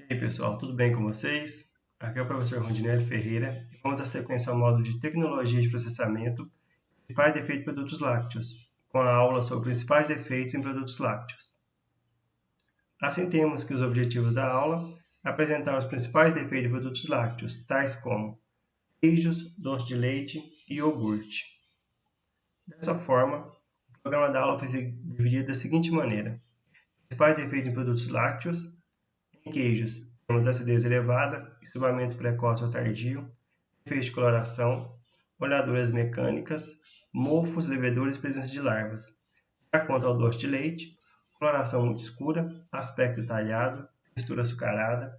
E aí pessoal, tudo bem com vocês? Aqui é o professor Rondinelli Ferreira e vamos à sequência ao módulo de Tecnologia de Processamento, Principais Defeitos de Produtos Lácteos, com a aula sobre principais defeitos em produtos lácteos. Assim temos que os objetivos da aula é apresentar os principais defeitos de produtos lácteos, tais como queijos, doce de leite e iogurte. Dessa forma, o programa da aula foi dividido da seguinte maneira: principais defeitos em produtos lácteos. Em queijos, temos acidez elevada, estufamento precoce ou tardio, defeito de coloração, molhaduras mecânicas, mofos, leveduras e presença de larvas. Já quanto ao doce de leite, coloração muito escura, aspecto talhado, textura açucarada,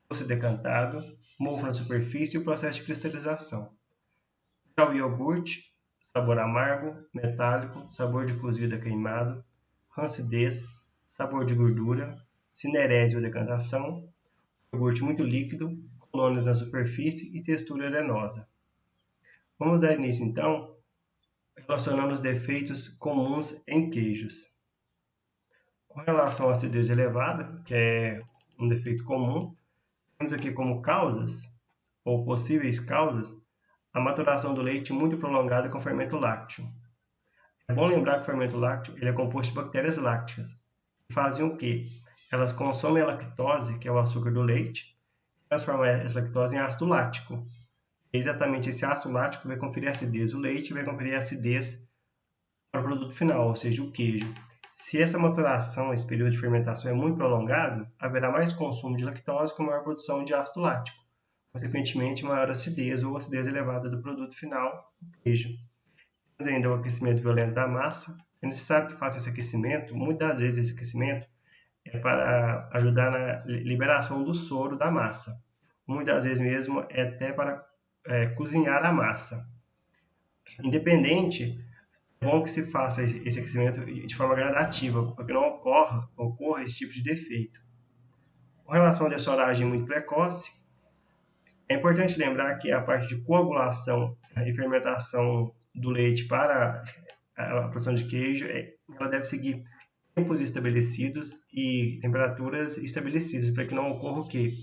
doce decantado, mofo na superfície e o processo de cristalização. Já o iogurte, sabor amargo, metálico, sabor de cozida queimado, rancidez, sabor de gordura, cinerese ou decantação, iogurte muito líquido, colônias na superfície e textura arenosa. Vamos dar início então, relacionando os defeitos comuns em queijos. Com relação à acidez elevada, que é um defeito comum, temos aqui como causas, ou possíveis causas, a maturação do leite muito prolongada com fermento lácteo. É bom lembrar que o fermento lácteo ele é composto de bactérias lácteas, que fazem o quê? Elas consomem a lactose, que é o açúcar do leite, e transformam essa lactose em ácido lático. E exatamente esse ácido lático vai conferir acidez ao leite e vai conferir acidez para o produto final, ou seja, o queijo. Se essa maturação, esse período de fermentação é muito prolongado, haverá mais consumo de lactose com maior produção de ácido lático, consequentemente maior acidez ou acidez elevada do produto final, o queijo. Temos ainda o aquecimento violento da massa. É necessário que faça esse aquecimento, muitas vezes esse aquecimento é para ajudar na liberação do soro da massa. Muitas vezes mesmo é até para cozinhar a massa. Independente, é bom que se faça esse aquecimento de forma gradativa, para que não ocorra esse tipo de defeito. Com relação à dessoragem muito precoce, é importante lembrar que a parte de coagulação e fermentação do leite para a produção de queijo, ela deve seguir tempos estabelecidos e temperaturas estabelecidas, para que não ocorra o quê?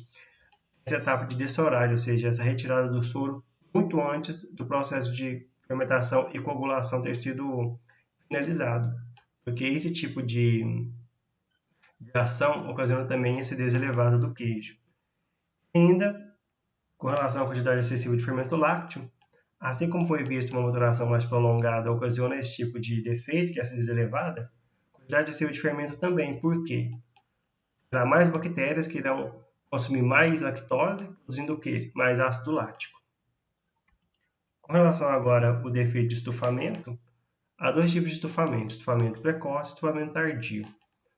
Essa etapa de dessoragem, ou seja, essa retirada do soro muito antes do processo de fermentação e coagulação ter sido finalizado, porque esse tipo de ação ocasiona também acidez elevada do queijo. Ainda, com relação à quantidade excessiva de fermento lácteo, assim como foi visto uma maturação mais prolongada ocasiona esse tipo de defeito, que é a acidez elevada, a quantidade excessiva de fermento também. Por quê? Terá mais bactérias que irão consumir mais lactose, produzindo o quê? Mais ácido lático. Com relação agora ao defeito de estufamento, há dois tipos de estufamento: estufamento precoce e estufamento tardio.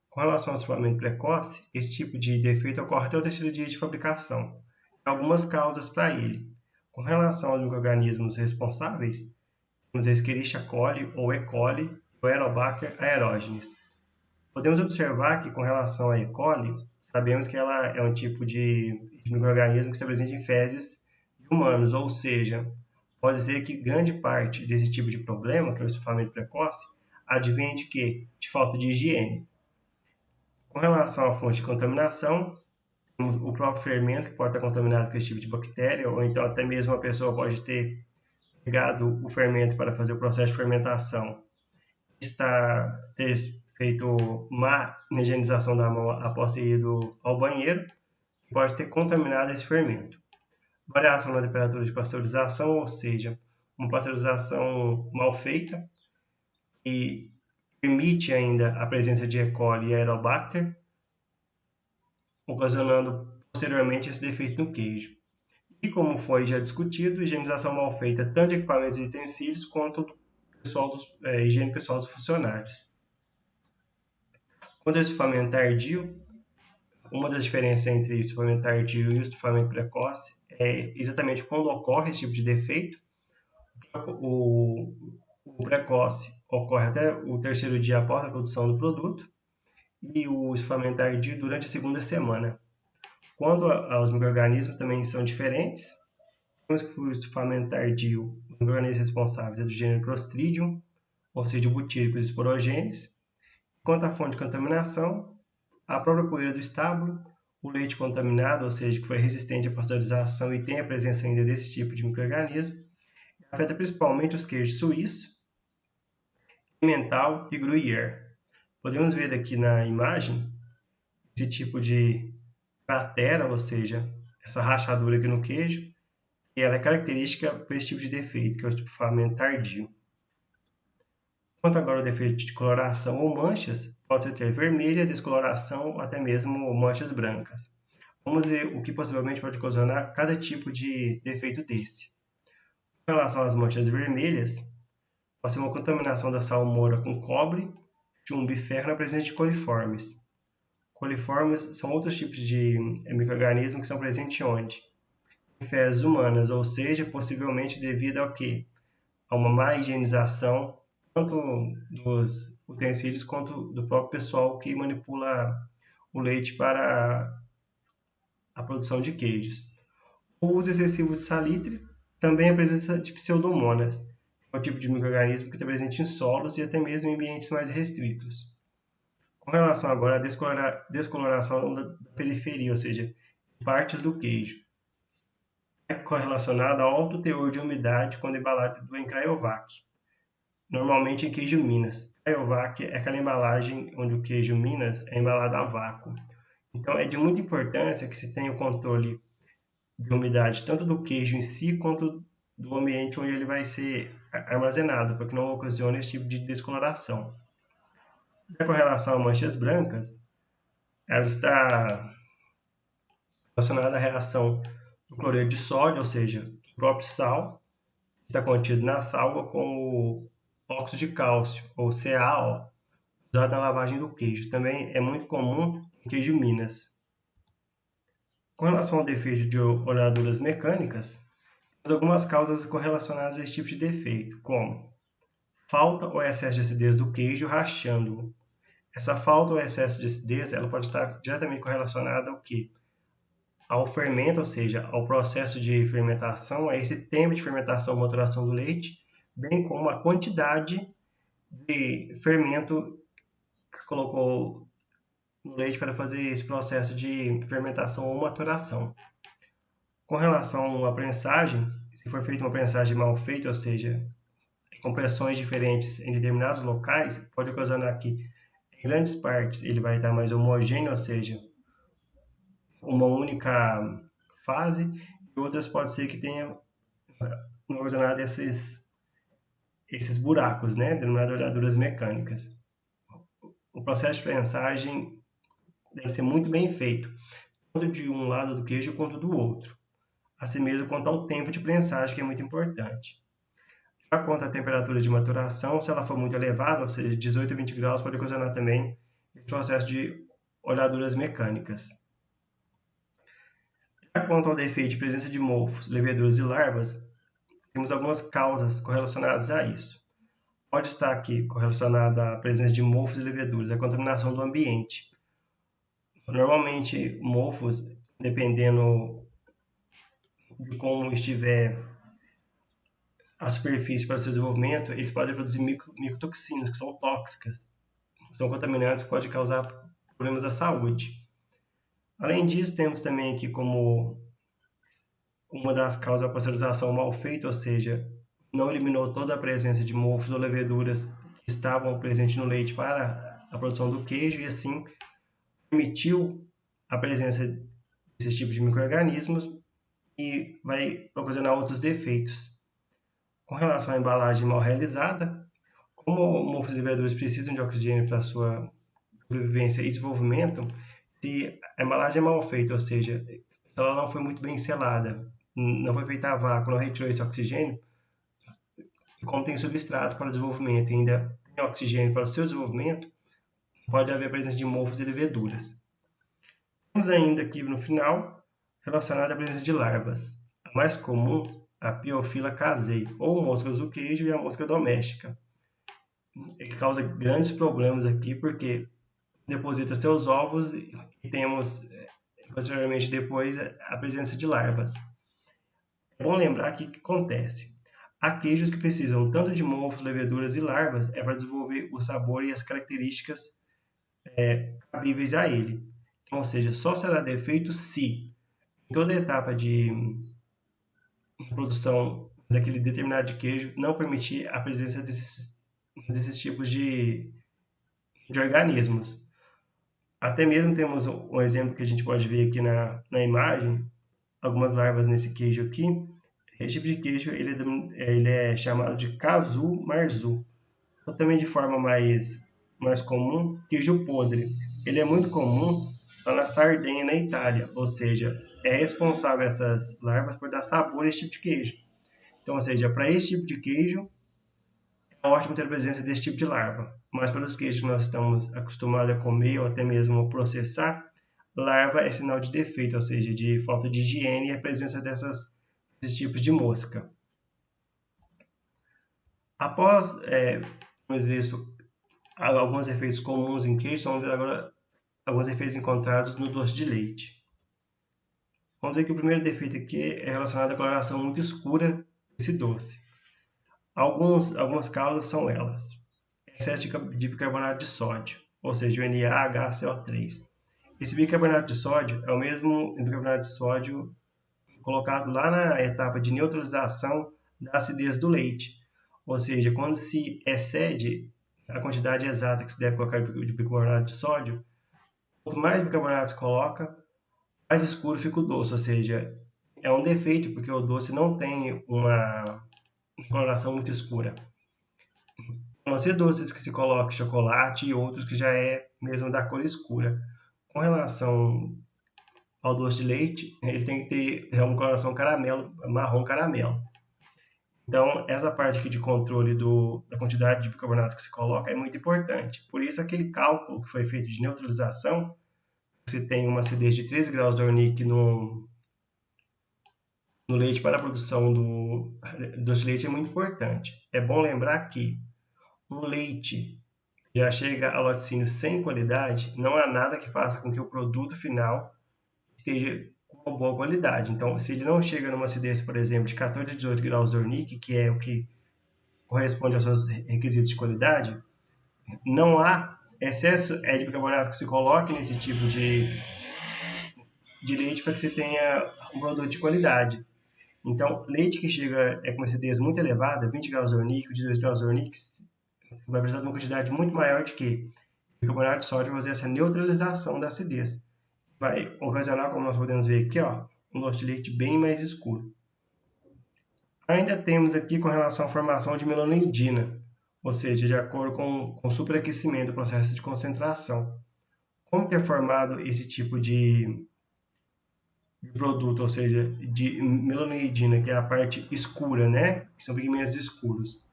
Com relação ao estufamento precoce, esse tipo de defeito ocorre até o terceiro dia de fabricação. Há algumas causas para ele. Com relação aos micro-organismos responsáveis, temos a Escherichia coli ou E. coli e o Aerobacter aerogenes. Podemos observar que, com relação à E. coli, sabemos que ela é um tipo de micro-organismo que está presente em fezes de humanos, ou seja, pode ser que grande parte desse tipo de problema, que é o estufamento precoce, advém de quê? De falta de higiene. Com relação à fonte de contaminação, temos o próprio fermento que pode estar contaminado com esse tipo de bactéria, ou então até mesmo a pessoa pode ter pegado o fermento para fazer o processo de fermentação, ter feito má higienização da mão após ter ido ao banheiro, e pode ter contaminado esse fermento. Variação na temperatura de pasteurização, ou seja, uma pasteurização mal feita, e permite ainda a presença de E. coli e Aerobacter, ocasionando posteriormente esse defeito no queijo. E como foi já discutido, higienização mal feita tanto de equipamentos e utensílios quanto higiene pessoal dos funcionários. Quando o estufamento tardio, uma das diferenças entre o estufamento tardio e o estufamento precoce é exatamente quando ocorre esse tipo de defeito. O precoce ocorre até o terceiro dia após a produção do produto e o estufamento tardio durante a segunda semana. Quando os micro-organismos também são diferentes, temos que o estufamento tardio, os micro-organismos responsáveis é do gênero Clostridium, ou seja, butíricos esporogêneos. Quanto à fonte de contaminação, a própria poeira do estábulo, o leite contaminado, ou seja, que foi resistente à pasteurização e tem a presença ainda desse tipo de micro-organismo, afeta principalmente os queijos suíço, emmental e gruyère. Podemos ver aqui na imagem esse tipo de cratera, ou seja, essa rachadura aqui no queijo, e ela é característica para esse tipo de defeito, que é o tipo fermento tardio. Quanto agora ao defeito de coloração ou manchas, pode ter vermelha, descoloração ou até mesmo manchas brancas. Vamos ver o que possivelmente pode ocasionar cada tipo de defeito desse. Com relação às manchas vermelhas, pode ser uma contaminação da salmoura com cobre, chumbo e ferro na presença de coliformes. Coliformes são outros tipos de micro-organismos que são presentes onde? Em fezes humanas, ou seja, possivelmente devido ao quê? A uma má higienização tanto dos utensílios quanto do próprio pessoal que manipula o leite para a produção de queijos. O uso excessivo de salitre, também a presença de pseudomonas, é o tipo de micro-organismo que está presente em solos e até mesmo em ambientes mais restritos. Com relação agora à descoloração da periferia, ou seja, partes do queijo, é correlacionada ao alto teor de umidade quando embalado em cryovac, normalmente em queijo Minas. Cryovac é aquela embalagem onde o queijo Minas é embalado a vácuo. Então é de muita importância que se tenha o controle de umidade tanto do queijo em si quanto do ambiente onde ele vai ser armazenado, para que não ocasione esse tipo de descoloração. Com relação a manchas brancas, ela está relacionada à reação do cloreto de sódio, ou seja, do próprio sal, que está contido na salga, com o óxido de cálcio, ou CaO, usado na lavagem do queijo. Também é muito comum em queijo Minas. Com relação ao defeito de olhaduras mecânicas, temos algumas causas correlacionadas a esse tipo de defeito, como falta ou excesso de acidez do queijo rachando-o. Essa falta ou excesso de acidez ela pode estar diretamente correlacionada ao quê? Ao fermento, ou seja, ao processo de fermentação, a esse tempo de fermentação ou maturação do leite, bem como a quantidade de fermento que colocou no leite para fazer esse processo de fermentação ou maturação. Com relação à prensagem, se for feita uma prensagem mal feita, ou seja, com pressões diferentes em determinados locais, pode ocasionar que, em grandes partes, ele vai estar mais homogêneo, ou seja, uma única fase, e outras pode ser que tenha ocasionado esses buracos, né, denominadas olhaduras mecânicas. O processo de prensagem deve ser muito bem feito, tanto de um lado do queijo quanto do outro. Assim mesmo quanto ao tempo de prensagem, que é muito importante. Já quanto à temperatura de maturação, se ela for muito elevada, ou seja, 18 a 20 graus, pode ocasionar também esse processo de olhaduras mecânicas. Já quanto ao defeito de presença de mofos, leveduras e larvas, temos algumas causas correlacionadas a isso. Pode estar aqui correlacionada à presença de mofos e leveduras, a contaminação do ambiente. Normalmente, mofos, dependendo de como estiver a superfície para o seu desenvolvimento, eles podem produzir micotoxinas, que são tóxicas. São contaminantes que podem causar problemas à saúde. Além disso, temos também aqui como uma das causas a pasteurização mal feita, ou seja, não eliminou toda a presença de mofos ou leveduras que estavam presentes no leite para a produção do queijo e assim permitiu a presença desses tipos de micro-organismos e vai ocasionar outros defeitos. Com relação à embalagem mal realizada, como mofos e leveduras precisam de oxigênio para sua sobrevivência e desenvolvimento, se a embalagem é mal feita, ou seja, se ela não foi muito bem selada, não foi feita a vácuo, não retirou esse oxigênio, e como tem substrato para o desenvolvimento e ainda tem oxigênio para o seu desenvolvimento, pode haver a presença de mofos e leveduras. Temos ainda aqui no final, relacionado à presença de larvas. A mais comum, a Piophila casei, ou moscas do queijo e a mosca doméstica. Ele causa grandes problemas aqui porque deposita seus ovos e temos, posteriormente depois, a presença de larvas. É bom lembrar que o que acontece? Há queijos que precisam tanto de mofos, leveduras e larvas para desenvolver o sabor e as características cabíveis a ele. Ou seja, só será defeito se em toda etapa de produção daquele determinado queijo não permitir a presença desses tipos de organismos. Até mesmo temos um exemplo que a gente pode ver aqui na imagem, algumas larvas nesse queijo aqui. Esse tipo de queijo ele é chamado de casu marzu, ou também de forma mais comum, queijo podre. Ele é muito comum lá na Sardenha, na Itália, ou seja, é responsável essas larvas por dar sabor a esse tipo de queijo. Então, ou seja, para esse tipo de queijo, é ótimo ter a presença desse tipo de larva. Mas para os queijos que nós estamos acostumados a comer ou até mesmo a processar, larva é sinal de defeito, ou seja, de falta de higiene e a presença desses tipos de mosca. Após termos visto alguns efeitos comuns em queijo, vamos ver agora alguns efeitos encontrados no doce de leite. Vamos ver que o primeiro defeito aqui é relacionado à coloração muito escura desse doce. Algumas causas são elas: excesso de bicarbonato de sódio, ou seja, o NaHCO3. Esse bicarbonato de sódio é o mesmo bicarbonato de sódio colocado lá na etapa de neutralização da acidez do leite. Ou seja, quando se excede a quantidade exata que se deve colocar de bicarbonato de sódio, quanto mais bicarbonato se coloca, mais escuro fica o doce. Ou seja, é um defeito porque o doce não tem uma coloração muito escura. A não ser doces que se coloca chocolate e outros que já é mesmo da cor escura. Com relação ao doce de leite, ele tem que ter uma coloração caramelo, marrom caramelo. Então, essa parte aqui de controle da quantidade de bicarbonato que se coloca é muito importante. Por isso, aquele cálculo que foi feito de neutralização, você tem uma acidez de 13 graus de Ornick no leite para a produção do doce de leite é muito importante. É bom lembrar que um leite já chega a laticínio sem qualidade, não há nada que faça com que o produto final esteja com boa qualidade. Então, se ele não chega numa acidez, por exemplo, de 14 a 18 graus de Ornick, que é o que corresponde aos seus requisitos de qualidade, não há excesso de bicarbonato que se coloque nesse tipo de leite para que você tenha um produto de qualidade. Então, leite que chega com acidez muito elevada, 20 graus de Ornick, 18 graus de Ornick, vai precisar de uma quantidade muito maior de que bicarbonato de sódio para fazer essa neutralização da acidez. Vai ocasionar, como nós podemos ver aqui, ó, um doce de leite bem mais escuro. Ainda temos aqui com relação à formação de melanoidina, ou seja, de acordo com o superaquecimento do processo de concentração. Como que é formado esse tipo de produto, ou seja, de melanoidina, que é a parte escura, né? Que são pigmentos escuros.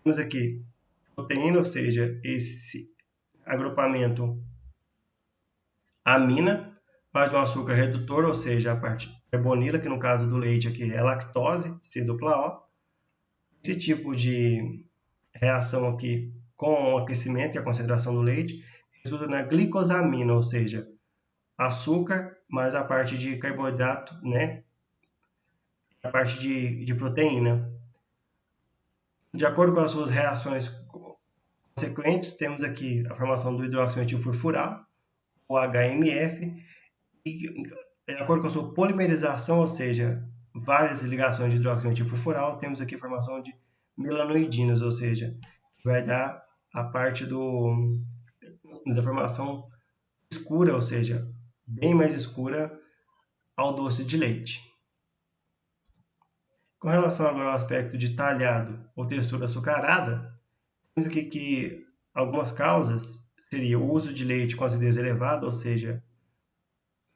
Temos aqui proteína, ou seja, esse agrupamento amina, mais um açúcar redutor, ou seja, a parte carbonila, que no caso do leite aqui é lactose, C-O. Esse tipo de reação aqui com o aquecimento e a concentração do leite resulta na glicosamina, ou seja, açúcar mais a parte de carboidrato, né? A parte de proteína. De acordo com as suas reações consequentes, temos aqui a formação do hidróxido metil furfural, o HMF, e de acordo com a sua polimerização, ou seja, várias ligações de hidróxido metil furfural, temos aqui a formação de melanoidinas, ou seja, que vai dar a parte da formação escura, ou seja, bem mais escura ao doce de leite. Com relação agora ao aspecto de talhado ou textura açucarada, temos aqui que algumas causas seria o uso de leite com acidez elevada, ou seja,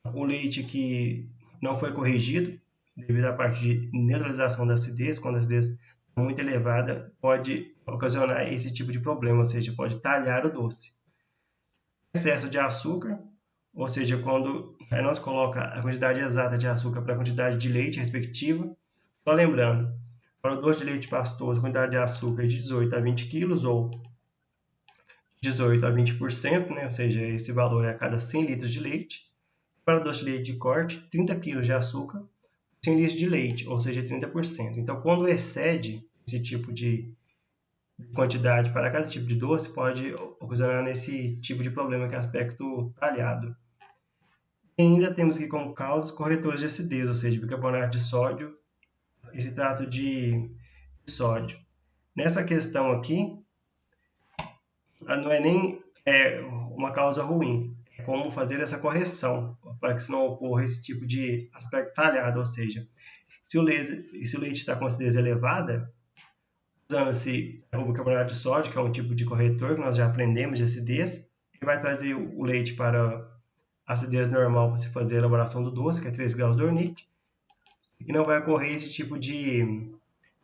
o leite que não foi corrigido devido à parte de neutralização da acidez, quando a acidez é muito elevada, pode ocasionar esse tipo de problema, ou seja, pode talhar o doce. Excesso de açúcar, ou seja, quando não se coloca a quantidade exata de açúcar para a quantidade de leite respectiva. Só lembrando, para o doce de leite pastoso, a quantidade de açúcar é de 18 a 20 kg ou 18 a 20%, né? Ou seja, esse valor é a cada 100 litros de leite. Para o doce de leite de corte, 30 kg de açúcar, 100 litros de leite, ou seja, 30%. Então, quando excede esse tipo de quantidade para cada tipo de doce, pode ocasionar nesse tipo de problema que é o aspecto talhado. E ainda temos aqui como causa corretores de acidez, ou seja, bicarbonato de sódio e citrato de sódio. Nessa questão aqui, não é nem uma causa ruim, é como fazer essa correção para que não ocorra esse tipo de aspecto talhado, ou seja, se o leite está com acidez elevada, usando-se o bicarbonato de sódio, que é um tipo de corretor que nós já aprendemos de acidez, ele vai trazer o leite para a acidez normal para se fazer a elaboração do doce, que é 3 graus de Ornick, e não vai ocorrer esse tipo de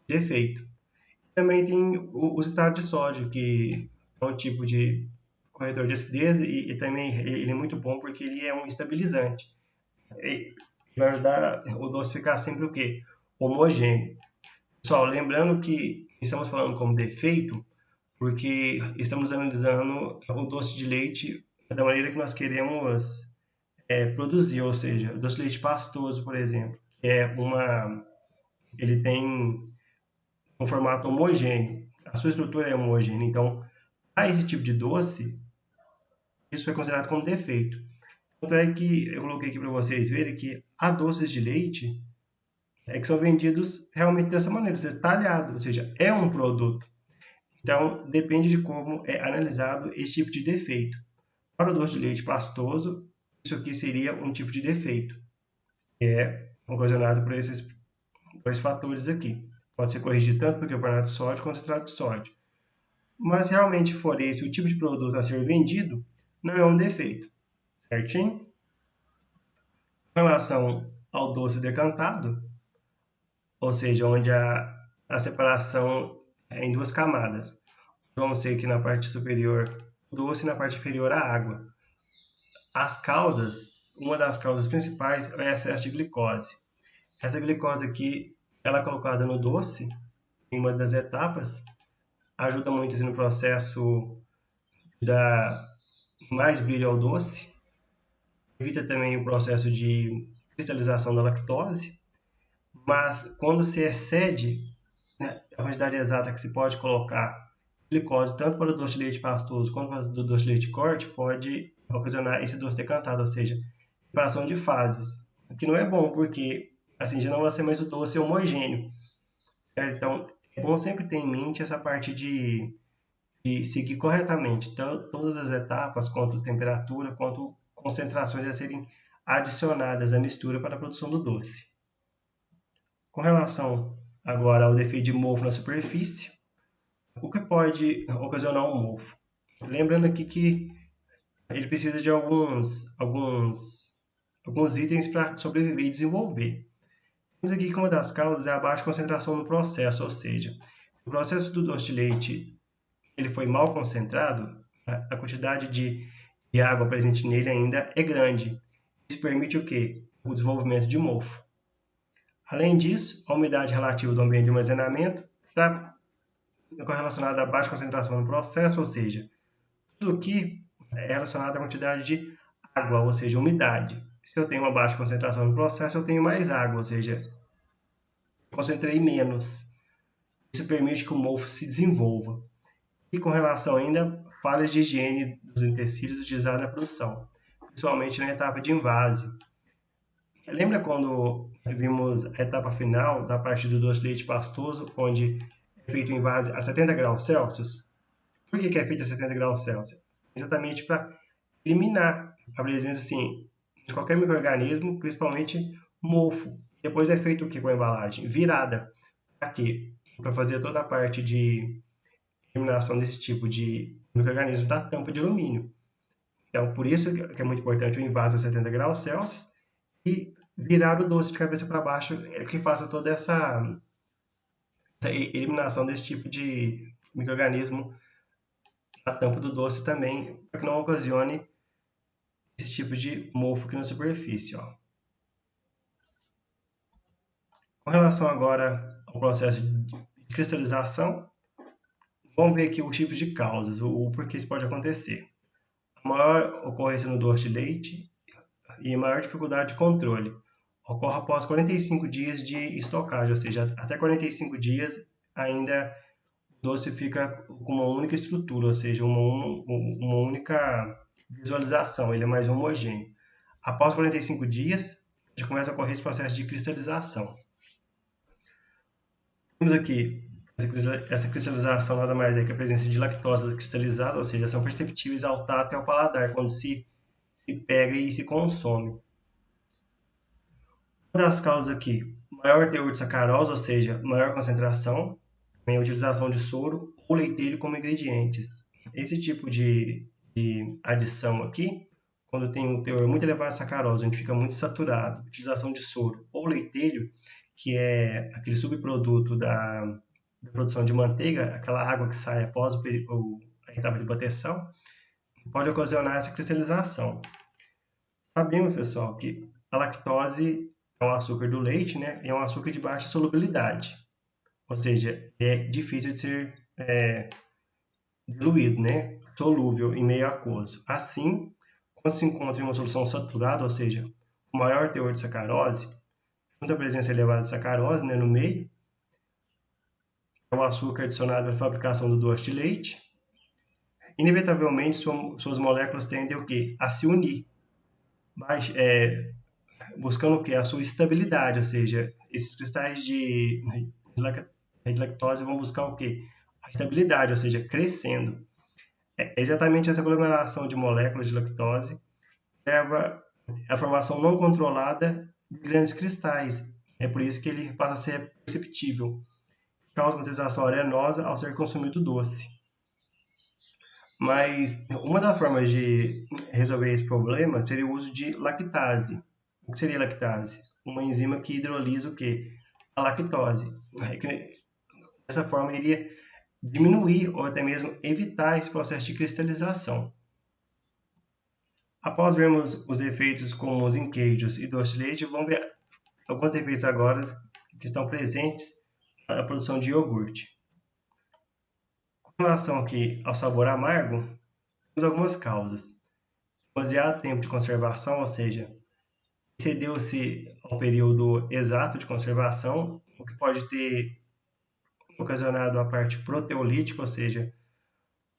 efeito. Também tem o citrato de sódio, que é um tipo de corretor de acidez e também ele é muito bom porque ele é um estabilizante. Ele vai ajudar o doce a ficar sempre o quê? Homogêneo. Pessoal, lembrando que estamos falando como defeito, porque estamos analisando o doce de leite da maneira que nós queremos produzir, ou seja, o doce de leite pastoso, por exemplo, ele tem um formato homogêneo, a sua estrutura é homogênea, então, para esse tipo de doce, isso é considerado como defeito. Tanto é que eu coloquei aqui para vocês verem que há doces de leite que são vendidos realmente dessa maneira, ou seja, talhado, ou seja, é um produto. Então, depende de como é analisado esse tipo de defeito. Para o doce de leite pastoso, isso aqui seria um tipo de defeito, que é ocasionado por esses dois fatores aqui. Pode ser corrigido tanto por bicarbonato de sódio quanto citrato de sódio. Mas se realmente for esse o tipo de produto a ser vendido, não é um defeito, certinho? Com relação ao doce decantado, ou seja, onde a separação é em duas camadas. Vamos ser aqui na parte superior doce e na parte inferior a água. As causas, uma das causas principais é o excesso de glicose. Essa glicose aqui, ela é colocada no doce, em uma das etapas, ajuda muito no processo de dar mais brilho ao doce, evita também o processo de cristalização da lactose, mas quando se excede, né, a quantidade exata que se pode colocar glicose, tanto para o doce de leite pastoso quanto para o doce de leite corte, pode ocasionar esse doce decantado, ou seja, separação de fases, o que não é bom, porque assim já não vai ser mais o doce homogêneo. Certo? Então, é bom sempre ter em mente essa parte de seguir corretamente então, todas as etapas, quanto temperatura, quanto concentrações a serem adicionadas à mistura para a produção do doce. Com relação agora ao defeito de mofo na superfície, o que pode ocasionar um mofo? Lembrando aqui que ele precisa de alguns itens para sobreviver e desenvolver. Temos aqui que uma das causas é a baixa concentração no processo, ou seja, o processo do doce de leite ele foi mal concentrado, a quantidade de água presente nele ainda é grande. Isso permite o quê? O desenvolvimento de mofo. Além disso, a umidade relativa do ambiente de armazenamento está correlacionada à baixa concentração no processo, ou seja, tudo que é relacionado à quantidade de água, ou seja, umidade. Se eu tenho uma baixa concentração no processo, eu tenho mais água, ou seja, concentrei menos. Isso permite que o mofo se desenvolva. E com relação ainda a falhas de higiene dos utensílios utilizados na produção, principalmente na etapa de invase. Lembra quando vimos a etapa final da parte do doce de leite pastoso, onde é feito o invase a 70 graus Celsius? Por que é feito a 70 graus Celsius? Exatamente para eliminar a presença assim, de qualquer micro-organismo, principalmente mofo. Depois é feito o que com a embalagem? Virada. Para quê? Para fazer toda a parte de eliminação desse tipo de micro-organismo da tampa de alumínio. Então, por isso que é muito importante o invase a 70 graus Celsius e virar o doce de cabeça para baixo é que faça toda essa eliminação desse tipo de micro-organismo da tampa do doce também, para que não ocasione esse tipo de mofo aqui na superfície. Ó. Com relação agora ao processo de cristalização, vamos ver aqui os tipos de causas, o porquê isso pode acontecer. A maior ocorrência no doce de leite e maior dificuldade de controle ocorre após 45 dias de estocagem, ou seja, até 45 dias ainda o doce fica com uma única estrutura, ou seja, uma única visualização, ele é mais homogêneo. Após 45 dias, já começa a ocorrer esse processo de cristalização. Temos aqui essa cristalização nada mais é que a presença de lactose cristalizada, ou seja, são perceptíveis ao tato e ao paladar quando se pega e se consome. Uma das causas aqui, maior teor de sacarose, ou seja, maior concentração, também a utilização de soro ou leitelho como ingredientes. Esse tipo de adição aqui, quando tem um teor muito elevado de sacarose, onde fica muito saturado, utilização de soro ou leitelho, que é aquele subproduto da produção de manteiga, aquela água que sai após a etapa de bateção, pode ocasionar essa cristalização. Sabemos, pessoal, que a lactose é o açúcar do leite, né? É um açúcar de baixa solubilidade, ou seja, é difícil de ser diluído, né? Solúvel em meio aquoso. Assim, quando se encontra em uma solução saturada, ou seja, com maior teor de sacarose, junto à presença elevada de sacarose, né, no meio, é o açúcar adicionado para a fabricação do doce de leite, inevitavelmente suas moléculas tendem o quê? A se unir, buscando o quê? A sua estabilidade, ou seja, esses cristais de lactose vão buscar o quê? A estabilidade, ou seja, crescendo. É exatamente essa aglomeração de moléculas de lactose leva à formação não controlada de grandes cristais. É por isso que ele passa a ser perceptível. Causa uma sensação arenosa ao ser consumido doce. Mas uma das formas de resolver esse problema seria o uso de lactase. O que seria lactase? Uma enzima que hidrolisa o quê? A lactose. Dessa forma, iria diminuir ou até mesmo evitar esse processo de cristalização. Após vermos os efeitos comuns em queijos e doce de leite, vamos ver alguns efeitos agora que estão presentes na produção de iogurte. Com relação aqui ao sabor amargo, temos algumas causas. Demasiado tempo de conservação, ou seja, excedeu-se ao período exato de conservação, o que pode ter ocasionado a parte proteolítica, ou seja,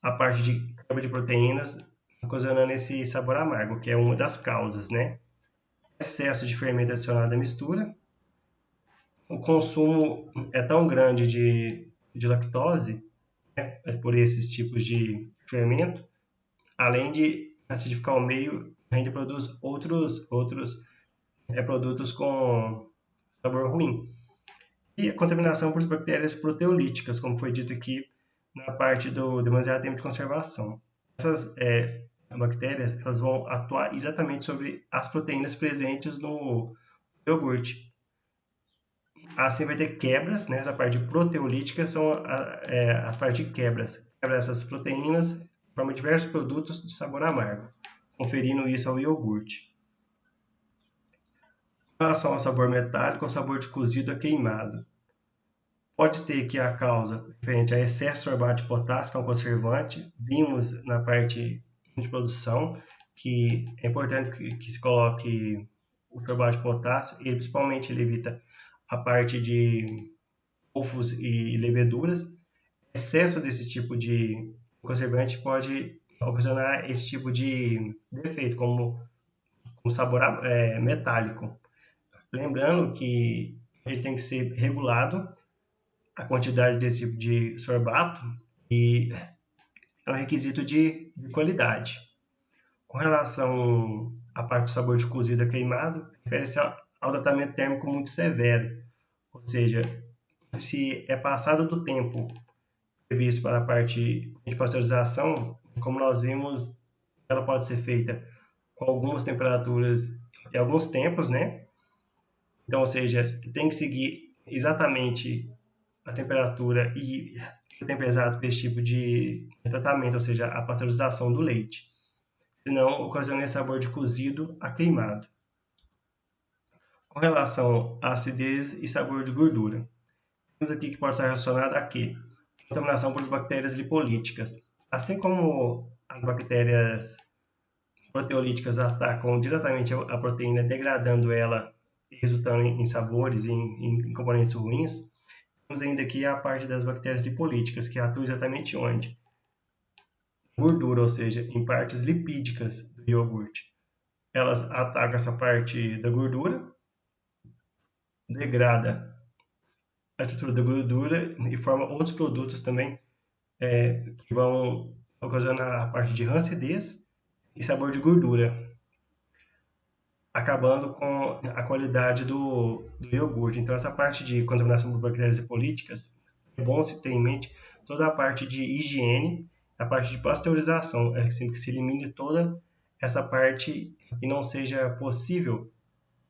a parte de quebra de proteínas, ocasionando esse sabor amargo, que é uma das causas, né? Excesso de fermento adicionado à mistura. O consumo é tão grande de lactose, né, por esses tipos de fermento, além de acidificar o meio, ainda produz outros produtos com sabor ruim. E a contaminação por bactérias proteolíticas, como foi dito aqui na parte do demasiado tempo de conservação. Essas bactérias elas vão atuar exatamente sobre as proteínas presentes no iogurte. Assim vai ter quebras, né? Essa parte proteolítica são as partes de quebras. Quebra essas proteínas, forma diversos produtos de sabor amargo, conferindo isso ao iogurte. Com relação ao sabor metálico, ao sabor de cozido a queimado. Pode ter aqui a causa referente a excesso de sorbato de potássio, que é um conservante. Vimos na parte de produção que é importante que se coloque o sorbato de potássio, e principalmente ele evita a parte de mofos e leveduras. Excesso desse tipo de conservante pode ocasionar esse tipo de defeito, como sabor metálico. Lembrando que ele tem que ser regulado, a quantidade desse tipo de sorbato, e é um requisito de qualidade. Com relação à parte do sabor de cozido a queimado, refere-se ao tratamento térmico muito severo, ou seja, se é passado do tempo previsto para a parte de pasteurização, como nós vimos, ela pode ser feita com algumas temperaturas e alguns tempos, né? Então, ou seja, tem que seguir exatamente a temperatura e o tempo exato para esse tipo de tratamento, ou seja, a pasteurização do leite. Senão, ocasiona esse sabor de cozido a queimado. Com relação à acidez e sabor de gordura, temos aqui que pode estar relacionado a quê? Contaminação por bactérias lipolíticas. Assim como as bactérias proteolíticas atacam diretamente a proteína, degradando ela e resultando em sabores e em componentes ruins, temos ainda aqui a parte das bactérias lipolíticas, que atuam exatamente onde? Gordura, ou seja, em partes lipídicas do iogurte. elas atacam essa parte da gordura, degrada a estrutura da gordura e forma outros produtos também que vão ocasionar a parte de rancidez e sabor de gordura, acabando com a qualidade do iogurte. Então, essa parte de contaminação por bactérias e políticas, é bom se ter em mente toda a parte de higiene, a parte de pasteurização, é sempre que se elimine toda essa parte e não seja possível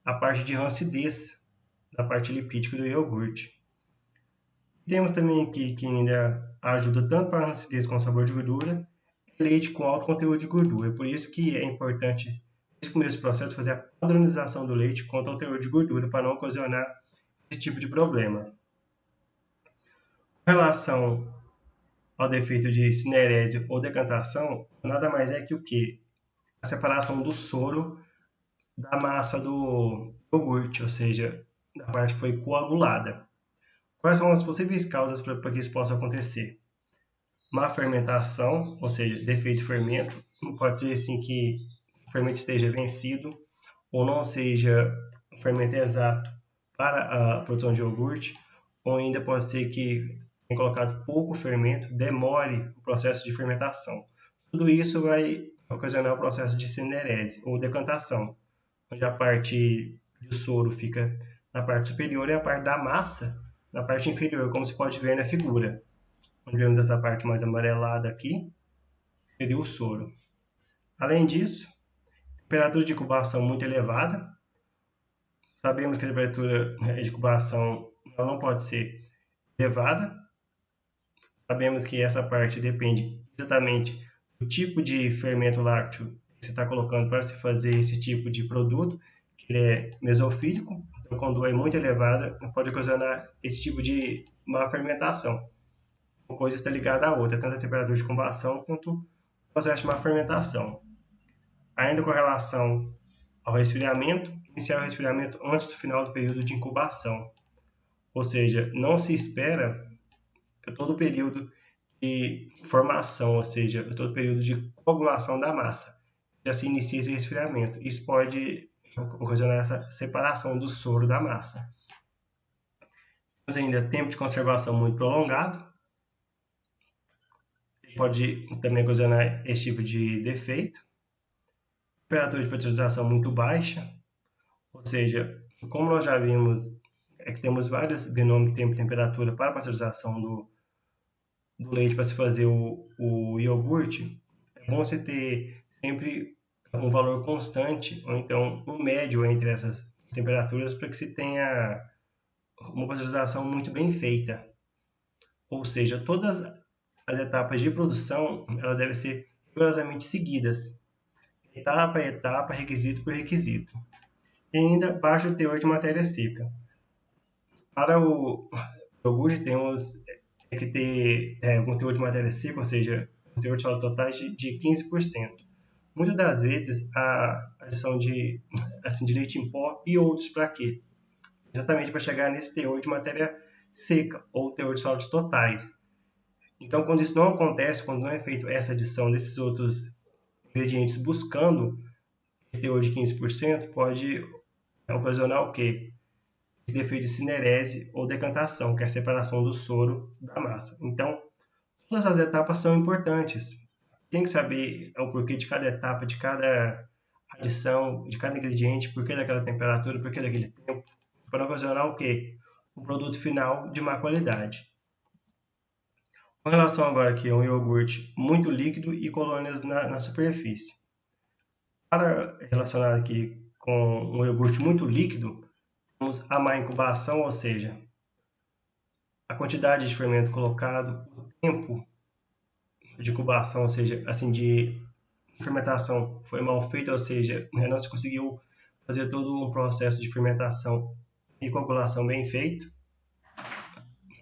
a parte de rancidez da parte lipídica do iogurte. Temos também aqui que ainda ajuda tanto para a rancidez como sabor de gordura, leite com alto conteúdo de gordura. Por isso que é importante, nesse começo do processo, fazer a padronização do leite quanto ao teor de gordura para não ocasionar esse tipo de problema. Com relação ao defeito de cinerese ou decantação, nada mais é que o quê? A separação do soro da massa do iogurte, ou seja, da parte que foi coagulada. Quais são as possíveis causas para que isso possa acontecer? Má fermentação, ou seja, defeito de fermento. Pode ser assim que o fermento esteja vencido ou não seja o fermento exato para a produção de iogurte, ou ainda pode ser que tenha colocado pouco fermento, demore o processo de fermentação. Tudo isso vai ocasionar o processo de cinerese ou decantação, onde a parte do soro fica na parte superior e a parte da massa na parte inferior, como se pode ver na figura. Onde vemos essa parte mais amarelada aqui, seria o soro. Além disso, temperatura de incubação muito elevada. Sabemos que a temperatura de incubação não pode ser elevada. Sabemos que essa parte depende exatamente do tipo de fermento lácteo que você está colocando para se fazer esse tipo de produto, que ele é mesofílico. Então, quando é muito elevada, pode ocasionar esse tipo de má fermentação. Uma coisa está ligada à outra, tanto a temperatura de incubação quanto o processo de má fermentação. Ainda com relação ao resfriamento, iniciar o resfriamento antes do final do período de incubação. Ou seja, não se espera que todo o período de formação, ou seja, todo o período de coagulação da massa, já se inicia esse resfriamento. Isso pode ocasionar essa separação do soro da massa. Temos ainda tempo de conservação muito prolongado, pode também ocasionar esse tipo de defeito. Temperatura de pasteurização muito baixa, ou seja, como nós já vimos, é que temos vários binômios de tempo e temperatura para a pasteurização do leite para se fazer o iogurte. É bom você ter sempre um valor constante, ou então um médio entre essas temperaturas, para que se tenha uma pasteurização muito bem feita. Ou seja, todas as etapas de produção elas devem ser rigorosamente seguidas, etapa a etapa, requisito por requisito. E ainda baixo teor de matéria seca. Para o iogurte temos que ter um teor de matéria seca, ou seja, um teor de sólido total de 15%. Muitas das vezes a adição de leite em pó e outros para quê? Exatamente para chegar nesse teor de matéria seca ou teor de sólidos totais. Então, quando isso não acontece, quando não é feita essa adição desses outros ingredientes buscando esse teor de 15%, pode ocasionar o quê? Esse defeito de cinerese ou decantação, que é a separação do soro da massa. Então, todas as etapas são importantes. Tem que saber o porquê de cada etapa, de cada adição, de cada ingrediente, porquê daquela temperatura, porquê daquele tempo, para ocasionar o quê? Um produto final de má qualidade. Com relação agora aqui a um iogurte muito líquido e colônias na superfície. Para relacionar aqui com um iogurte muito líquido, temos a má incubação, ou seja, a quantidade de fermento colocado, o tempo de incubação, ou seja, assim, de fermentação foi mal feita, ou seja, não se conseguiu fazer todo um processo de fermentação e coagulação bem feito.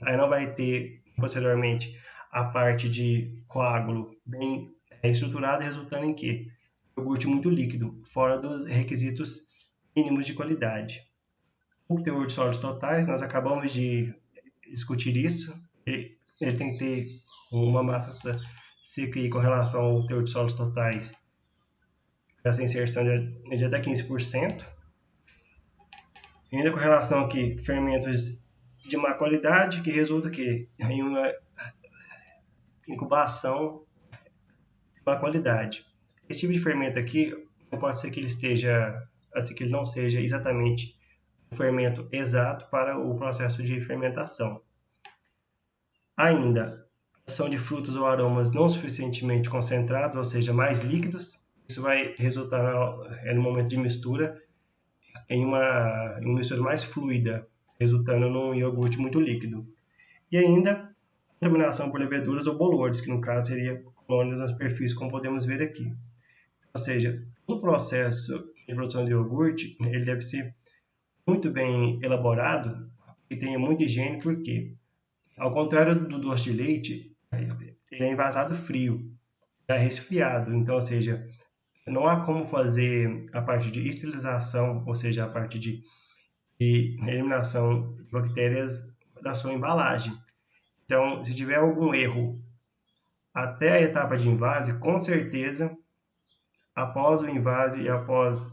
Aí não vai ter, posteriormente, a parte de coágulo bem estruturada, resultando em quê? Iogurte muito líquido, fora dos requisitos mínimos de qualidade. O teor de sólidos totais, nós acabamos de discutir isso. Ele tem que ter uma massa seca aí com relação ao teor de sólidos totais essa inserção de até 15%. Ainda com relação aqui, fermentos de má qualidade, que resulta que em uma incubação de má qualidade. Esse tipo de fermento aqui, pode ser que ele esteja, pode ser que ele não seja exatamente o fermento exato para o processo de fermentação. Ainda, adição de frutos ou aromas não suficientemente concentrados, ou seja, mais líquidos, isso vai resultar no momento de mistura em uma mistura mais fluida, resultando num iogurte muito líquido. E ainda, contaminação por leveduras ou bolores, que no caso seria colônias na superfície, como podemos ver aqui. Ou seja, o processo de produção de iogurte ele deve ser muito bem elaborado e tenha muita higiene, porque, ao contrário do doce de leite, ele é envasado frio, é resfriado. Então, ou seja, não há como fazer a parte de esterilização, ou seja, a parte de eliminação de bactérias da sua embalagem. Então, se tiver algum erro até a etapa de invase, com certeza, após o invase e após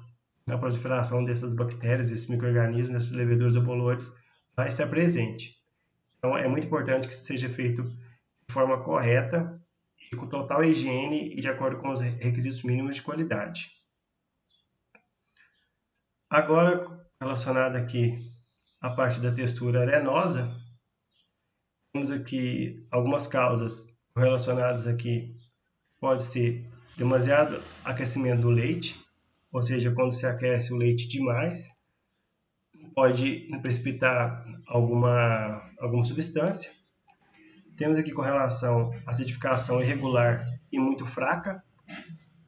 a proliferação dessas bactérias, esses micro-organismos, dessas leveduras ou bolores, vai estar presente. Então, é muito importante que isso seja feito de forma correta e com total higiene e de acordo com os requisitos mínimos de qualidade. Agora, relacionado aqui à parte da textura arenosa, temos aqui algumas causas relacionadas aqui. Pode ser demasiado aquecimento do leite, ou seja, quando se aquece o leite demais, pode precipitar alguma substância. Temos aqui com relação à acidificação irregular e muito fraca,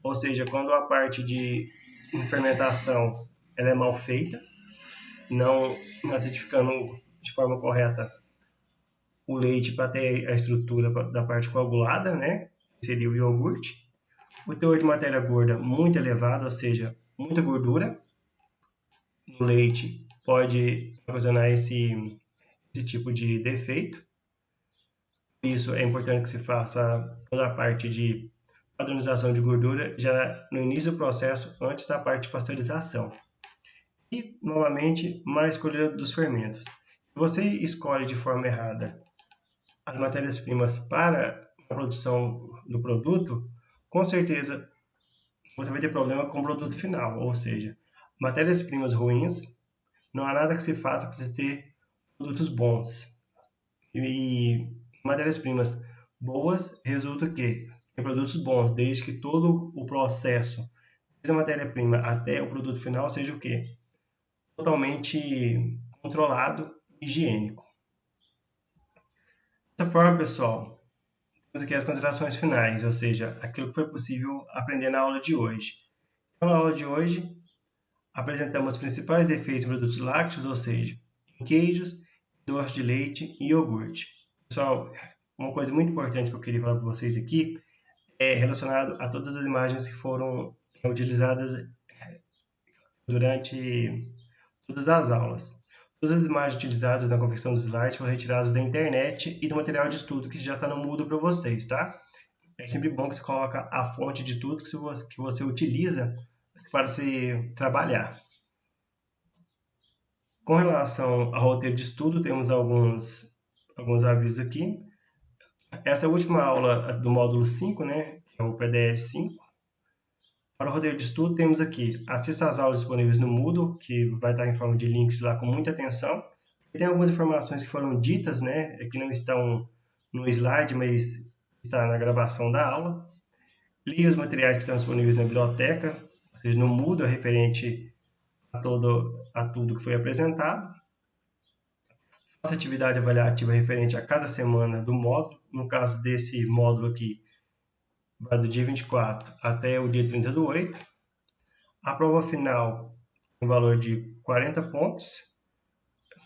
ou seja, quando a parte de fermentação ela é mal feita, não acidificando de forma correta o leite para ter a estrutura da parte coagulada, né? Seria o iogurte. O teor de matéria gorda muito elevado, ou seja, muita gordura no leite pode ocasionar esse tipo de defeito. Por isso é importante que se faça toda a parte de padronização de gordura já no início do processo, antes da parte de pasteurização. E, novamente, má escolha dos fermentos. Se você escolhe de forma errada as matérias-primas para a produção do produto, com certeza você vai ter problema com o produto final, ou seja, matérias-primas ruins, não há nada que se faça para você ter produtos bons. E matérias-primas boas resulta que tem produtos bons, desde que todo o processo, desde a matéria-prima até o produto final, seja o quê? Totalmente controlado e higiênico. Dessa forma, pessoal, temos aqui as considerações finais, ou seja, aquilo que foi possível aprender na aula de hoje. Então, na aula de hoje, apresentamos os principais efeitos em produtos lácteos, ou seja, em queijos, doce de leite e iogurte. Pessoal, uma coisa muito importante que eu queria falar para vocês aqui é relacionado a todas as imagens que foram utilizadas durante todas as aulas. Todas as imagens utilizadas na confecção dos slides foram retiradas da internet e do material de estudo que já está no Moodle para vocês, tá? É sempre bom que você coloque a fonte de tudo que você utiliza para se trabalhar. Com relação ao roteiro de estudo, temos alguns avisos aqui. Essa é a última aula do módulo 5, né? Que é o PDL 5. Para o roteiro de estudo, temos aqui: assista às aulas disponíveis no Moodle, que vai estar em forma de links lá com muita atenção. E tem algumas informações que foram ditas, né? Que não estão no slide, mas está na gravação da aula. Leia os materiais que estão disponíveis na biblioteca, ou seja, no Moodle, referente a tudo que foi apresentado. Faça atividade avaliativa referente a cada semana do módulo. No caso desse módulo aqui, vai do dia 24 até o dia 30 do 8. A prova final tem valor de 40 pontos.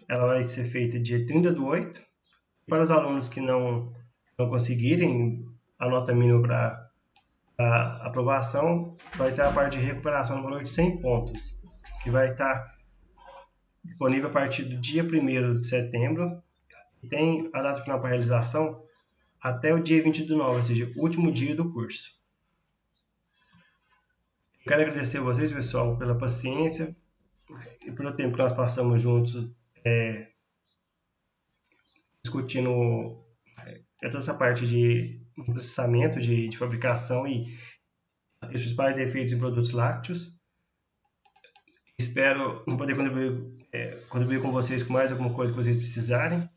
Ela vai ser feita dia 30 do 8. Para os alunos que não conseguirem a nota mínima para a aprovação, vai ter a parte de recuperação no valor de 100 pontos, que vai estar disponível a partir do dia 1º de setembro. E tem a data final para realização até o dia 20 do 9, ou seja, o último dia do curso. Quero agradecer a vocês, pessoal, pela paciência e pelo tempo que nós passamos juntos discutindo toda essa parte de processamento, de fabricação e os principais efeitos em produtos lácteos. Espero poder contribuir com vocês com mais alguma coisa que vocês precisarem.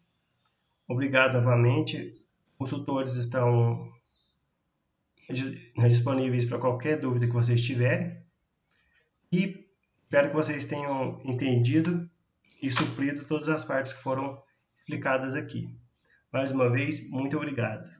Obrigado novamente. Consultores estão disponíveis para qualquer dúvida que vocês tiverem. E espero que vocês tenham entendido e suprido todas as partes que foram explicadas aqui. Mais uma vez, muito obrigado.